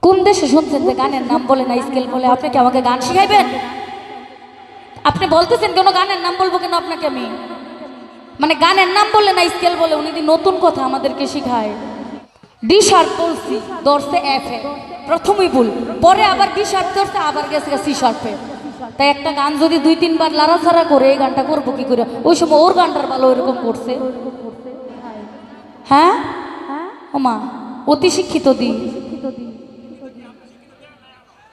কোন দেশে শুনছেন যে গানের নাম বলে না স্কেল বলে? আপনি কি আমাকে গান শিখাইবেন? আপনি বলতেছেন কেন গানের নাম বলবো কেন আপনাকে আমি? মানে গানের নাম বলে না স্কেল বলে, উনি নতুন কথা আমাদেরকে শিখায়। ডি শার্প বলছি, ধরছে এফ এ, প্রথমই ভুল, পরে আবার ডি শার্প ধরছে, আবার গেছে সি শার্পে। তাই একটা গান যদি 2-3 বার লাড়াছাড়া করে এই গানটা করবো কি করে? ওই সময় ওর গানটার ভালো ওইরকম করছে। হ্যাঁ ওমা, অতি শিক্ষিত দি,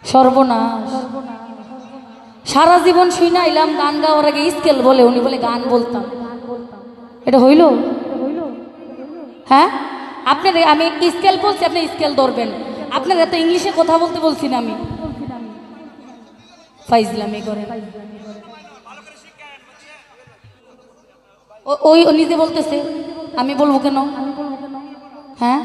সর্বনাশ। সারা জীবন শুই না এলাম গান গাওয়ার আগে স্কেল বলে, উনি বলে গান বলতাম। এটা হইল? হ্যাঁ, আপনার আমি স্কেল বলছি, আপনি স্কেল ধরবেন। আপনার এত ইংলিশে কথা বলতে বলছি না আমি। ফাইজলামি করে ওই নিজে বলতেছে, আমি বলবো কেন? হ্যাঁ,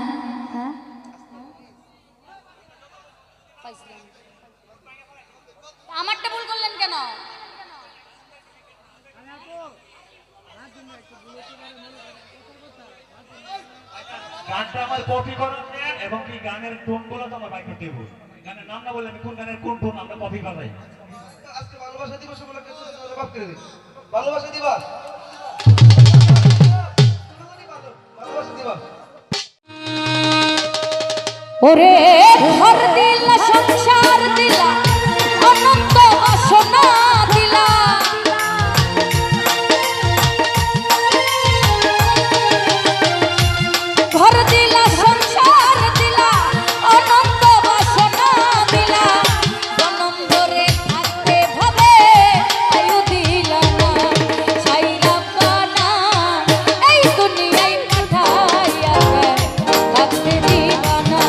আমারটা ভুল করলেন কেন? গানটা আমার কপি করার নেন এবং কি গানের টোনগুলো তো আমার বাইকে দেব। গানের নাম না বললে আমি কোন গানের কোন টোন আমরা কপি বাজাই। আজকে ভালোবাসা দিবস উপলক্ষে জবাব করে দিই। ভালোবাসা দিবস, ভালোবাসা দিবস। ওরে ঘর দিলা, সংসার দিলা, অনন্ত বাসনা দিলা, ঘর দিলা, সংসার দিলা, অনন্ত বাসনা দিলা, জনম ধরে থাকতে ভাবে আয়ু দিলা না, ছাইরা পানা এই দুনিয়ায় পাঠাইয়া থাকতে দিবা না।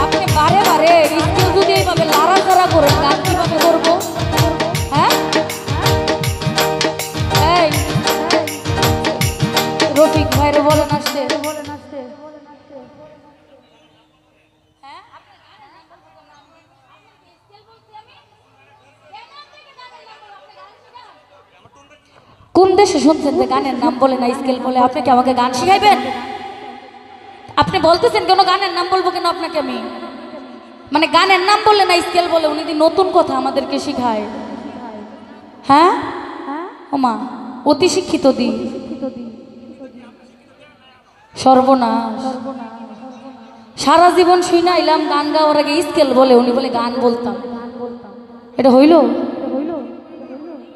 আপনি বারে বারে স্কেল যদি এইভাবে লাড়াচাড়া করেন, গান কিভাবে করবো? হ্যাঁ, এই রফিক ভাইরে বলেন আসতে। কোন দেশে শুনছেন যে গানের নাম বলে না স্কেল বলে? আপনি কি আমাকে গান শিখাইবেন? আপনি বলতেছেন কেন গানের নাম বলবো কেন আপনাকে আমি? মানে গানের নাম বললে না স্কেল বলে, উনি নতুন কথা আমাদেরকে শিখায়। হ্যাঁ ওমা, অতি শিক্ষিত দি, সর্বনাশ। সারা জীবন শুই না এলাম গান গাওয়ার আগে স্কেল বলে, উনি বলে গান বলতাম। এটা হইল?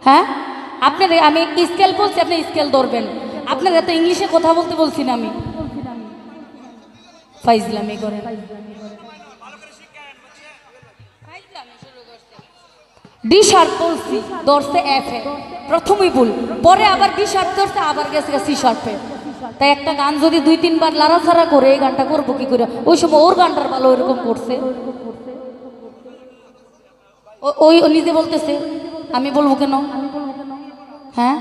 হ্যাঁ, আপনার আমি স্কেল বলছি, আপনি স্কেল ধরবেন। আপনার এত ইংলিশে কথা বলতে বলছি না আমি। ফাইজলামি করে ডি শার্প বলছি, ধরছে এফ এ, প্রথমই ভুল, পরে আবার ডি শার্প ধরছে, আবার গেছে সি শার্পে। তাই একটা গান যদি 2-3 বার লাড়াছাড়া করে এই গানটা করবো কি করে? ওই সময় ওর গানটার ভালো ওইরকম করছে। ওই নিজে বলতেছে, আমি বলবো কেন? হ্যাঁ,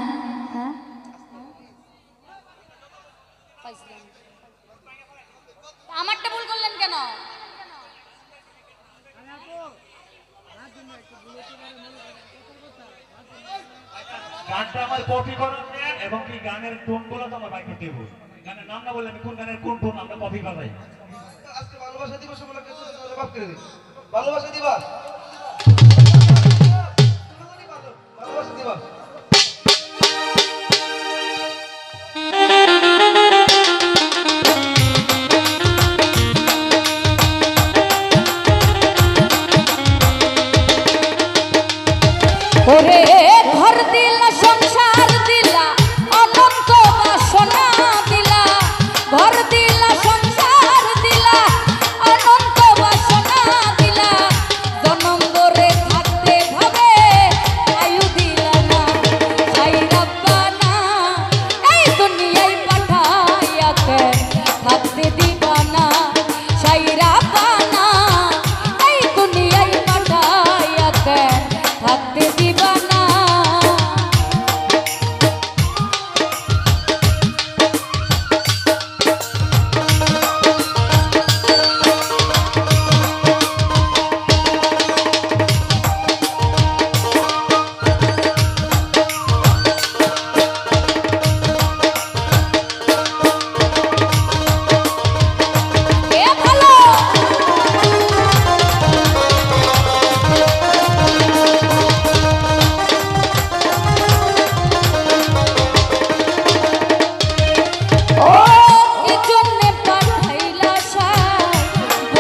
আমারটা ভুল করলেন কেন? গানটা আমার কপি করার নেন এবং কি গানের টোনগুলো তো আমার বাইকে দেব। গানের নাম না বললে আমি কোন গানের কোন টোন আমরা কপি বাজাই। আজকে ভালোবাসা দিবস উপলক্ষে জবাব করে দিই। ভালোবাসা দিবস, ভালোবাসা দিবস। ওরে ঘর দিলা, সংসার দিলা, অনন্ত বাসনা দিলা, ঘর দিলা, সংসার দিলা, অনন্ত বাসনা দিলা, জনম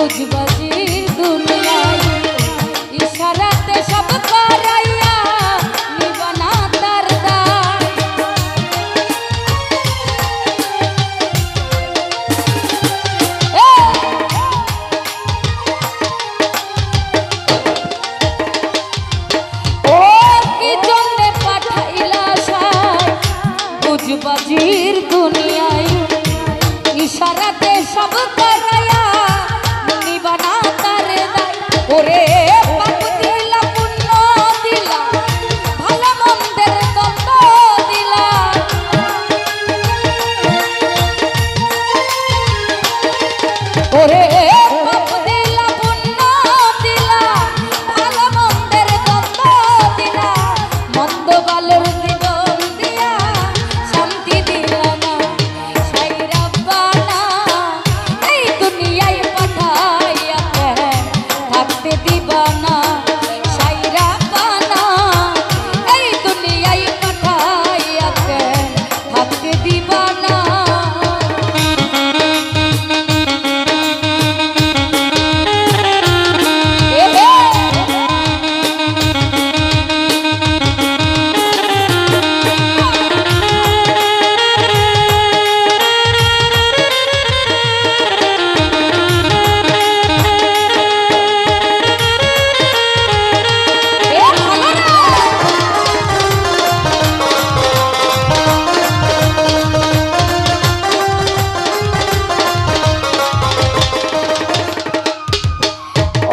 বুঝবাজির দুনিয়ায় ইশারাতে সব করাইয়া নিবানা তার দায় ও কি জন্যে পাঠাইলা সায় বুঝবাজির দুনিয়ায় ইশারাতে সব করাইয়া নিবানা তার দায় ওরে পাপ দিলা পুণ্য দিলা ভালো মন্দের দ্বন্দ্ব দিলা ওরে পাপ দিলা পুণ্য দিলা ভালো মন্দের দ্বন্দ্ব দিলা মন্দ ভালোর জীবন দিয়া শান্তি দিলা না সাই রাব্বানা এই দুনিয়ায় পাঠাইয়া থাকতে দিবা না সাই রাব্বানা এই দুনিয়ায় পাঠাইয়া থাকতে দিবা না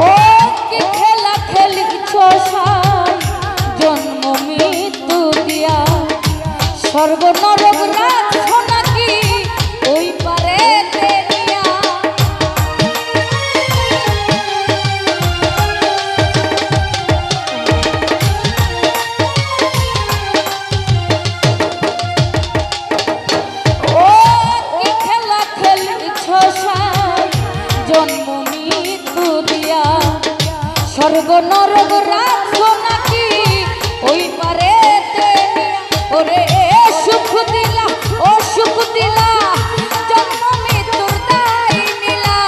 ও কি খেলা খেলিছ সাই জন্ম মৃত্যু দিয়া স্বর্গ নরক রাখছ নাকি ওই পারে তেরিয়া ও কি খেলা খেলিছ সাই জন্ম মৃত্যু দিয়া স্বর্গ নরক রাখছ নাকি ওই পারে তেরিয়া ওরে সুখ দিলা ও সুখ দিলা জন্ম মৃত্যুর দায় নিলা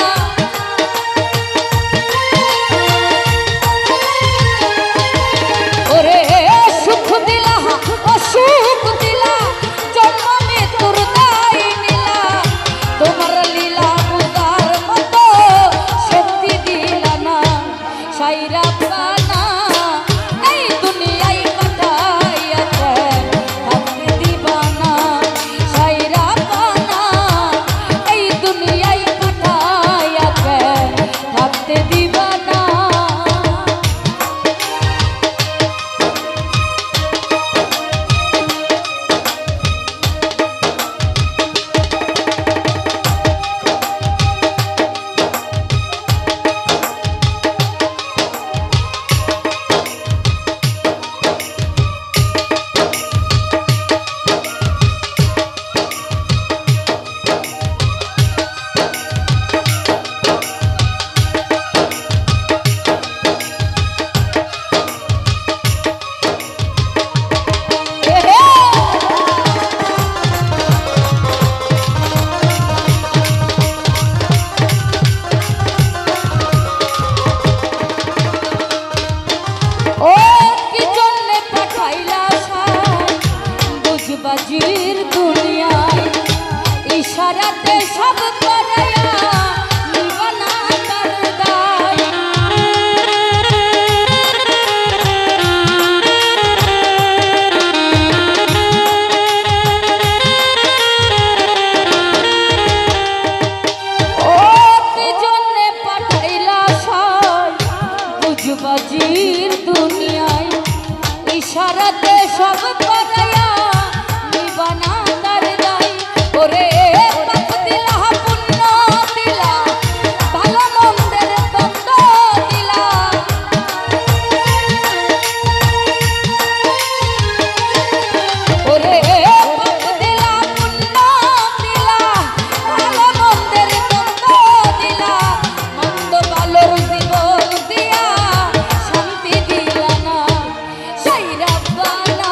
ওরে সুখ দিলা ও সুখ দিলা জন্ম মৃত্যুর দায় নিলা তোমার লীলা বুঝার মতো শক্তি দিলা না সাই রাব্বানা এই দুনিয়ায় পাঠাইয়া থাকতে দিবা না সাই রাব্বানা এই দুনিয়ায় পাঠাইয়া থাকতে দিবা না ও কি জন্যে পাঠাইলা সাই বুঝবাজির দুনিয়ায় ইশারাতে সব করাইয়া নিবানা তার দায় ও কি জন্যে পাঠাইলা সাই বুঝবাজির দুনিয়ায় ইশারাতে সব করাইয়া নিবানা তার দায় ওরে পাপ দিলা পুণ্য দিলা ভালো মন্দের দ্বন্দ্ব দিলা ওরে পাপ দিলা পুণ্য দিলা ভালো মন্দের দ্বন্দ্ব দিলা মন্দ ভালোর জীবন দিয়া শান্তি দিলা না সাই রাব্বানা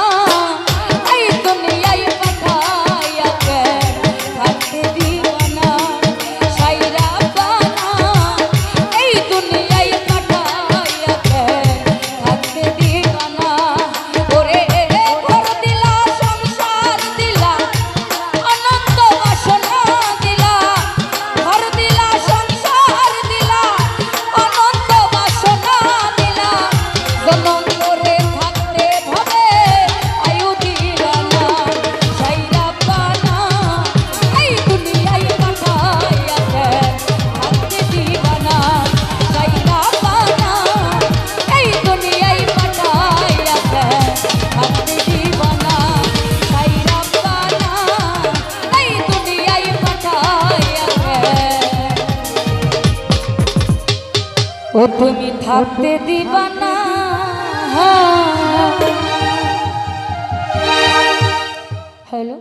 ও তুমি থাকতে দিবা না হ্যালো